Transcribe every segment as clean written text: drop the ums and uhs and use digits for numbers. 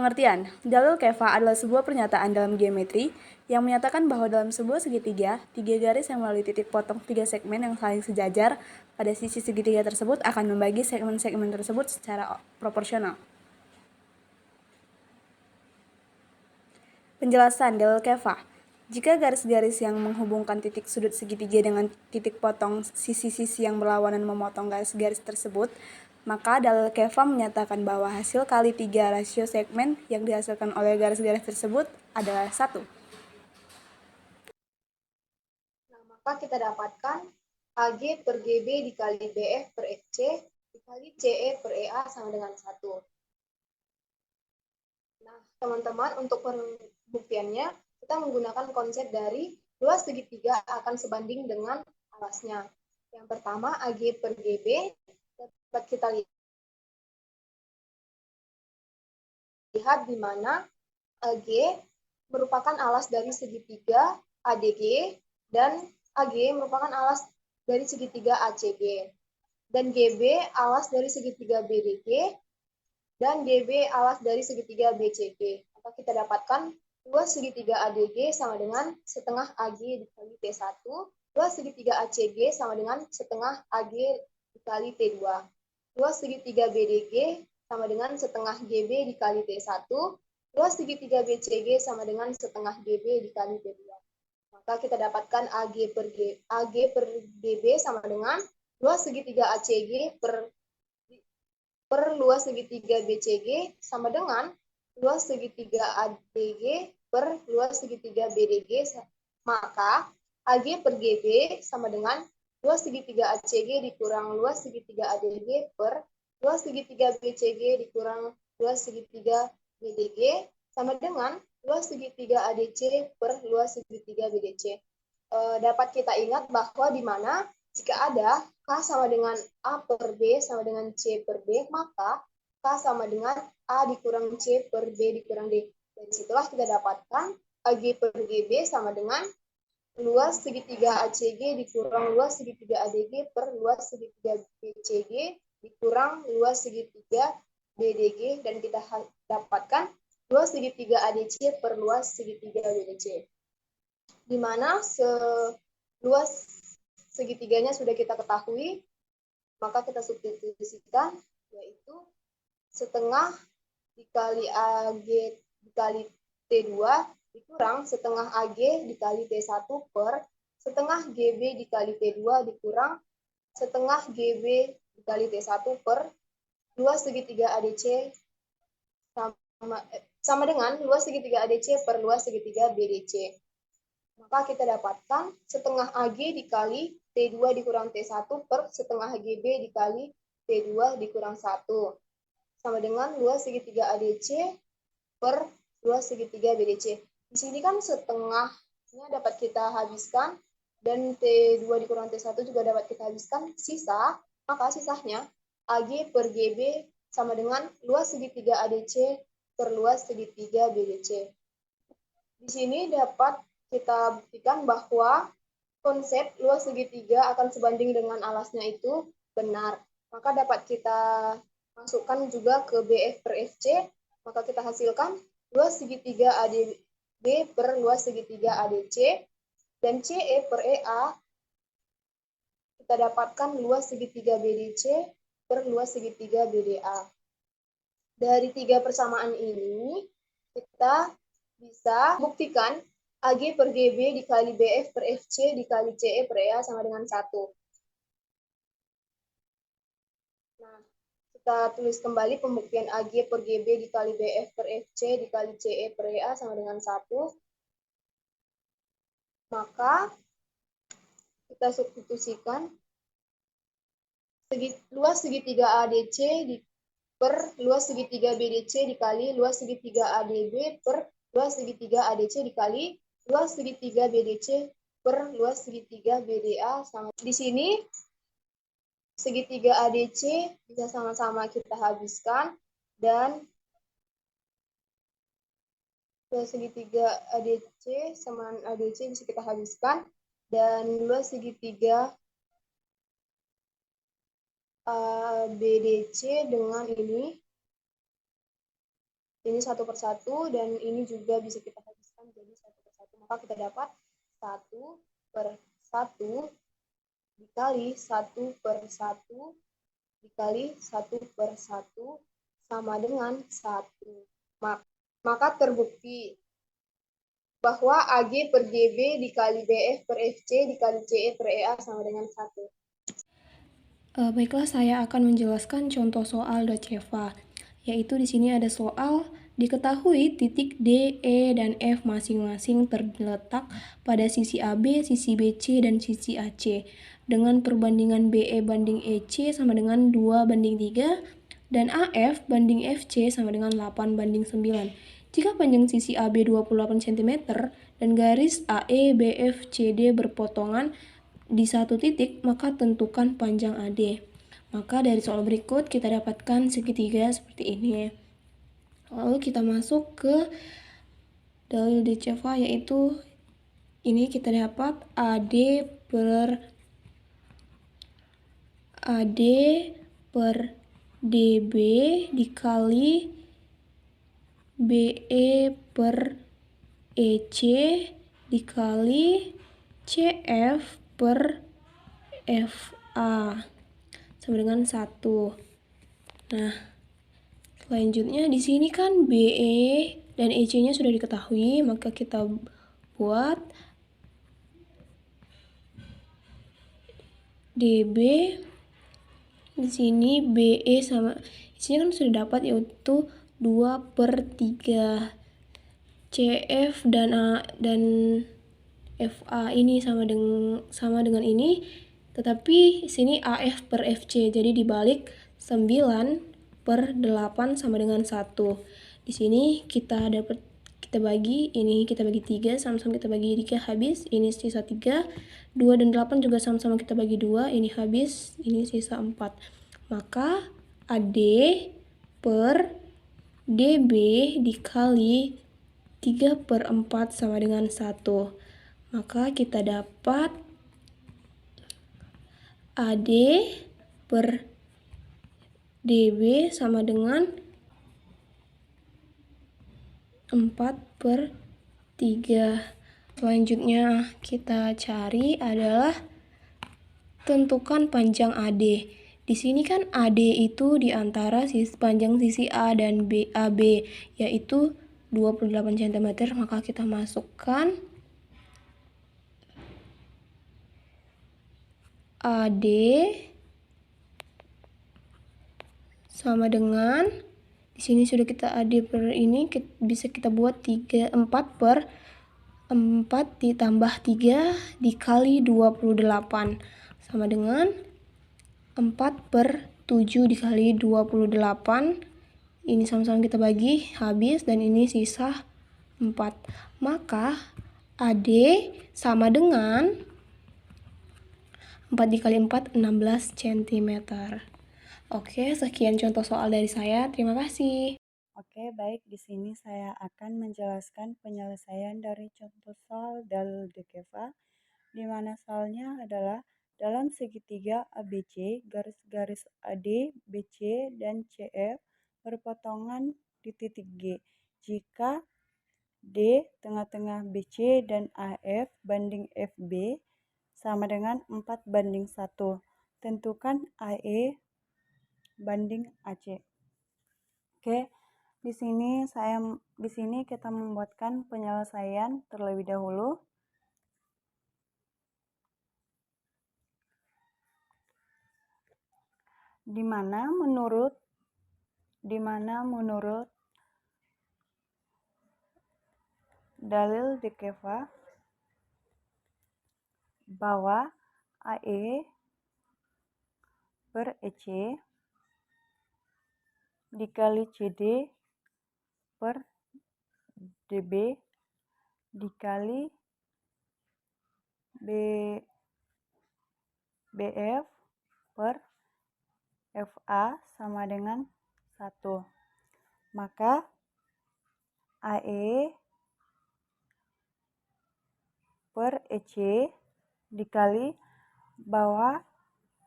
Pengertian, dalil Keva adalah sebuah pernyataan dalam geometri yang menyatakan bahwa dalam sebuah segitiga, tiga garis yang melalui titik potong tiga segmen yang saling sejajar pada sisi segitiga tersebut akan membagi segmen-segmen tersebut secara proporsional. Penjelasan dalil Keva. Jika garis-garis yang menghubungkan titik sudut segitiga dengan titik potong sisi-sisi yang berlawanan memotong garis-garis tersebut, maka dalil Keva menyatakan bahwa hasil kali 3 rasio segmen yang dihasilkan oleh garis-garis tersebut adalah 1. Nah, maka kita dapatkan AG per GB dikali BF per FC dikali CE per EA sama dengan 1. Nah, teman-teman, untuk pembuktiannya, kita menggunakan konsep dari luas segitiga akan sebanding dengan alasnya. Yang pertama, AG per GB dapat kita lihat di mana AG merupakan alas dari segitiga ADG dan AG merupakan alas dari segitiga ACG. Dan GB alas dari segitiga BDG dan GB alas dari segitiga BCG. Maka kita dapatkan luas segitiga ADG sama dengan setengah AG dikali T1, luas segitiga ACG sama dengan setengah AG dikali T2. Luas segitiga BDG sama dengan setengah GB dikali T1, luas segitiga BCG sama dengan setengah GB dikali T2. Maka kita dapatkan AG per GB sama dengan luas segitiga ACG per luas segitiga BCG sama dengan luas segitiga ADG per luas segitiga BDG. Maka AG per GB sama dengan luas segitiga ACG dikurang luas segitiga ADG per luas segitiga BCG dikurang luas segitiga BDG sama dengan luas segitiga ADC per luas segitiga BDC. Dapat kita ingat bahwa di mana jika ada K sama dengan A per B sama dengan C per B, maka K sama dengan A dikurang C per B dikurang D. Dari situlah kita dapatkan AG per GB sama dengan luas segitiga ACG dikurang luas segitiga ADG per luas segitiga BCG dikurang luas segitiga BDG, dan kita dapatkan luas segitiga ADC per luas segitiga BDC. Di mana luas segitiganya sudah kita ketahui, maka kita substitusikan, yaitu setengah dikali AG dikali T2 dikurang setengah AG dikali T1 per setengah GB dikali T2 dikurang setengah GB dikali T1 per luas segitiga ADC sama dengan luas segitiga ADC per luas segitiga BDC. Maka kita dapatkan setengah AG dikali T2 dikurang T1 per setengah GB dikali T2 dikurang 1. Sama dengan luas segitiga ADC per luas segitiga BDC. Di sini kan setengahnya dapat kita habiskan, dan T2 dikurang T1 juga dapat kita habiskan. Maka sisanya AG per GB sama dengan luas segitiga ADC per luas segitiga BDC. Di sini dapat kita buktikan bahwa konsep luas segitiga akan sebanding dengan alasnya itu benar. Maka dapat kita masukkan juga ke BF per FC, maka kita hasilkan luas segitiga ADB per luas segitiga ADC, dan CE per EA kita dapatkan luas segitiga BDC per luas segitiga BDA. Dari tiga persamaan ini, kita bisa buktikan AG per GB dikali BF per FC dikali CE per EA sama dengan 1. Nah, kita tulis kembali pembuktian AG per GB dikali BF per FC dikali CE per EA sama dengan 1. Maka kita substitusikan luas segitiga ADC per luas segitiga BDC dikali luas segitiga ADB per luas segitiga ADC dikali luas segitiga BDC per luas segitiga BDA sama. Di sini segitiga ADC bisa sama-sama kita habiskan, dan segitiga ADC sama ADC bisa kita habiskan, dan luas segitiga BDC dengan ini ini 1/1 dan ini juga bisa kita habiskan jadi 1/1. Maka kita dapat 1/1 dikali 1/1 dikali 1/1 sama dengan 1. Maka terbukti bahwa AG per GB dikali BF per FC dikali CE per EA sama dengan 1. Baiklah, saya akan menjelaskan contoh soal DCEVA, yaitu di sini ada soal diketahui titik D, E, dan F masing-masing terletak pada sisi AB, sisi BC, dan sisi AC dengan perbandingan BE banding EC sama dengan 2:3 dan AF banding FC sama dengan 8:9. Jika panjang sisi AB 28 cm dan garis AE, BF, CD berpotongan di satu titik, maka tentukan panjang AD. Maka dari soal berikut kita dapatkan segitiga seperti ini. Lalu kita masuk ke dalil DCEVA, yaitu ini kita dapat AD per DB dikali BE per EC dikali CF per FA sama dengan 1. Nah, selanjutnya di sini kan BE dan EC-nya sudah diketahui, maka kita buat DB di sini BE sama EC-nya kan sudah dapat, yaitu 2/3. CF dan FA ini sama dengan ini, tetapi sini AF per FC, jadi dibalik 9/8 sama dengan 1. Di sini kita bagi 3, sama-sama kita bagi 3 habis, ini sisa 3. 2 dan 8 juga sama-sama kita bagi 2, ini habis, ini sisa 4. Maka AD per DB dikali 3/4 sama dengan 1. Maka kita dapat AD per DB sama dengan 4/3. Selanjutnya kita cari adalah tentukan panjang AD. Di sini kan AD itu di antara panjang sisi A dan AB, yaitu 28 cm, maka kita masukkan AD sama dengan, di sini sudah kita AD per ini, bisa kita buat 4/4 ditambah 3 dikali 28 sama dengan 4/7 dikali 28. Ini sama-sama kita bagi habis dan ini sisa 4. Maka AD sama dengan 4 dikali 4, 16 cm. Oke, sekian contoh soal dari saya. Terima kasih. Oke, baik. Di sini saya akan menjelaskan penyelesaian dari contoh soal dalil DCEVA, di mana soalnya adalah dalam segitiga ABC, garis-garis AD, BC, dan CF berpotongan di titik G. Jika D tengah-tengah BC dan AF banding FB sama dengan 4/1. Tentukan AE banding AC. Oke, di sini kita membuatkan penyelesaian terlebih dahulu. Di mana menurut dalil DCEVA bahwa AE per EC dikali CD per DB dikali BF per FA sama dengan 1. Maka AE per EC dikali bawah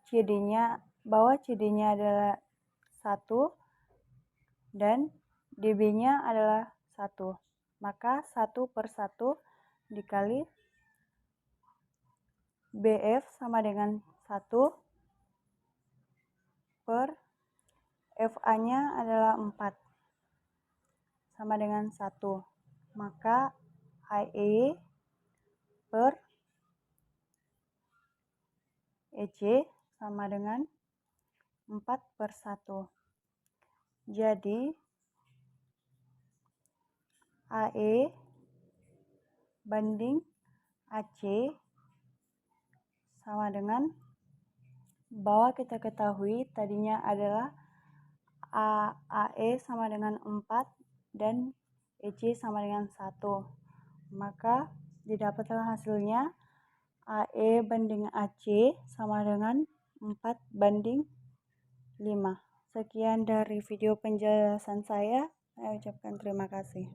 CD-nya adalah 1 dan DB-nya adalah 1. Maka 1/1 dikali BF sama dengan 1 per FA-nya adalah 4 sama dengan 1. Maka AE per EC sama dengan 4/1. Jadi AE banding AC sama dengan, bahwa kita ketahui tadinya adalah AE sama dengan 4 dan EC sama dengan 1. Maka didapatlah hasilnya AE banding AC sama dengan 4/5. Sekian dari video penjelasan saya ucapkan terima kasih.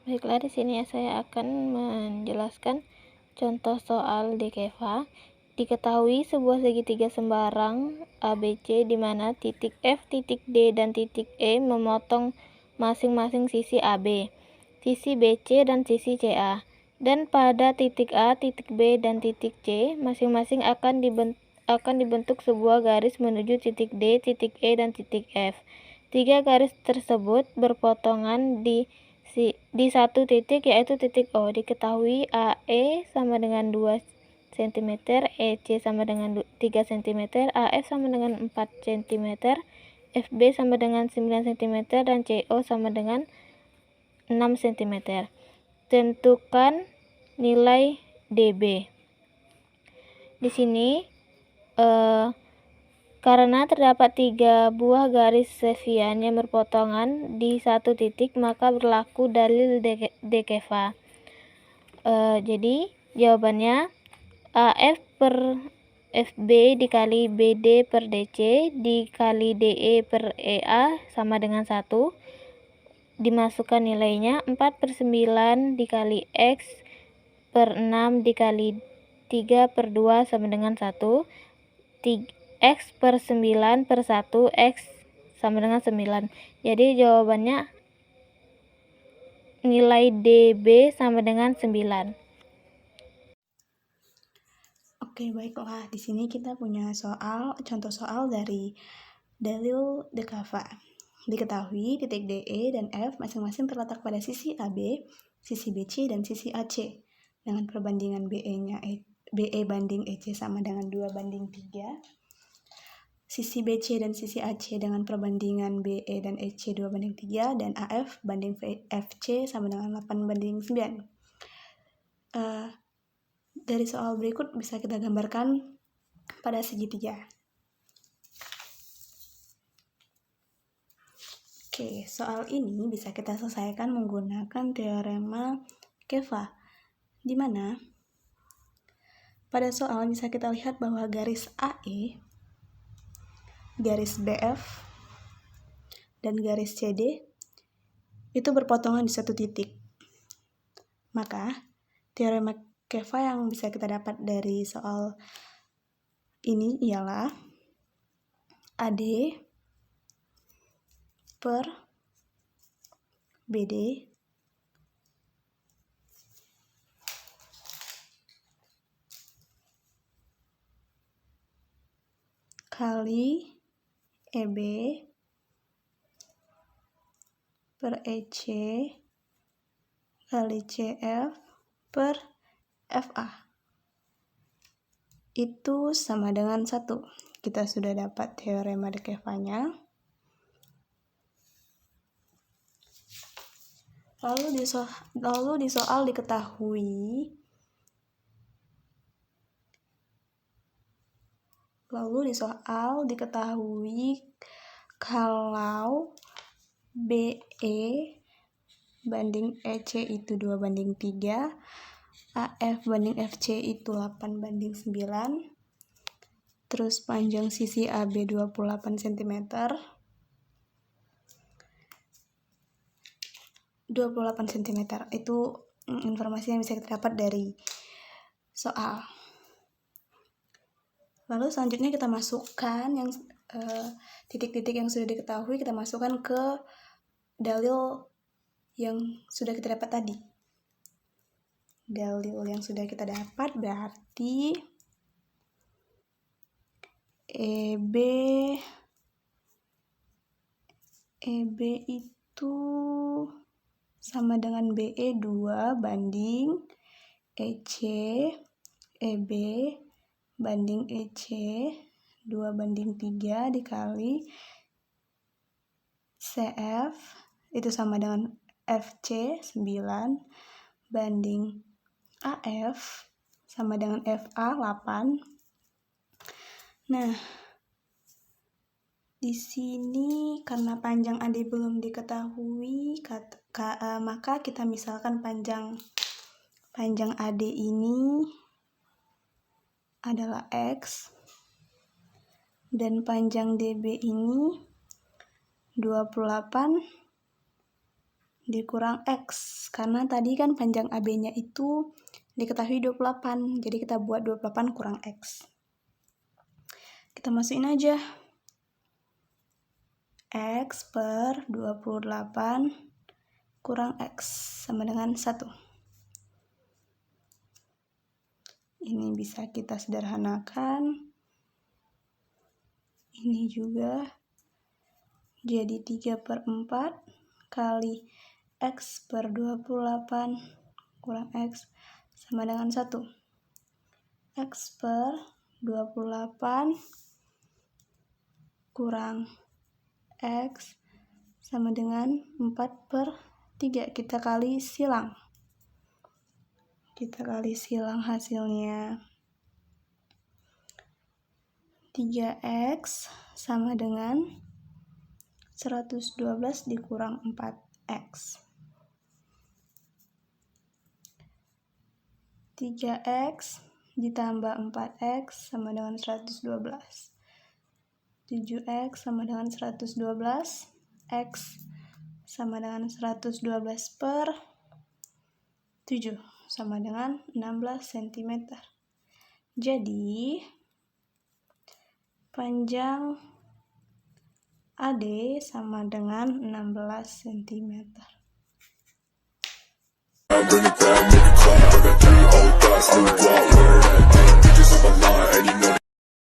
Baiklah, di sini saya akan menjelaskan contoh soal DKV. Diketahui sebuah segitiga sembarang ABC di mana titik F, titik D, dan titik E memotong masing-masing sisi AB, sisi BC, dan sisi CA. Dan pada titik A, titik B, dan titik C masing-masing akan dibentuk sebuah garis menuju titik D, titik E, dan titik F. Tiga garis tersebut berpotongan di satu titik, yaitu titik O. Diketahui AE sama dengan 2 cm, EC sama dengan 3 cm, AF sama dengan 4 cm, FB sama dengan 9 cm, dan CO sama dengan 6 cm. Tentukan nilai DB. Di sini karena terdapat 3 buah garis Sevian yang berpotongan di satu titik, maka berlaku dalil DKV. Jadi jawabannya AF per FB dikali BD per DC dikali DE per EA sama dengan 1. Dimasukkan nilainya 4/9 dikali X per 6 dikali 3/2 sama dengan 1. X per 9 per 1, X sama dengan 9. Jadi jawabannya nilai DB sama dengan 9. Oke, baiklah. Di sini kita punya contoh soal dari dalil DKV. Diketahui titik DE dan F masing-masing terletak pada sisi AB, sisi BC, dan sisi AC. Dengan perbandingan BE banding EC sama dengan 2/3. Sisi BC dan sisi AC dengan perbandingan BE dan EC 2/3, dan AF banding FC sama dengan 8/9. Dari soal berikut bisa kita gambarkan pada segitiga. Oke, soal ini bisa kita selesaikan menggunakan teorema Keva, di mana pada soal bisa kita lihat bahwa garis AE, garis BF, dan garis CD itu berpotongan di satu titik. Maka teorema Keva yang bisa kita dapat dari soal ini ialah AD per BD kali EB per EC kali CF per FA itu sama dengan 1. Kita sudah dapat teorema Keva-nya. Lalu di soal diketahui kalau BE banding EC itu 2/3, AF banding FC itu 8/9, terus panjang sisi AB 28 cm, 28 cm. Itu informasi yang bisa kita dapat dari soal. Lalu selanjutnya kita masukkan yang titik-titik yang sudah diketahui, kita masukkan ke dalil yang sudah kita dapat tadi. Dalil yang sudah kita dapat berarti EB itu sama dengan BE 2 banding EC, EB banding EC 2 banding 3 dikali CF itu sama dengan FC 9 banding AF sama dengan FA 8. Nah, di sini karena panjang AD belum diketahui, maka kita misalkan panjang AD ini adalah X dan panjang DB ini 28 dikurang X, karena tadi kan panjang AB-nya itu diketahui 28, jadi kita buat 28 kurang X. Kita masukin aja X per 28 kurang X sama dengan 1. Ini bisa kita sederhanakan. Ini juga jadi 3/4 kali X per 28 kurang X sama dengan 1. X per 28 kurang X sama dengan 4/3. Kita kali silang. Hasilnya 3X sama dengan 112 dikurang 4X. 3X ditambah 4X sama dengan 112. 7X sama dengan 112, X sama dengan 112 per 7 sama dengan 16 cm. Jadi, panjang AD sama dengan 16 cm.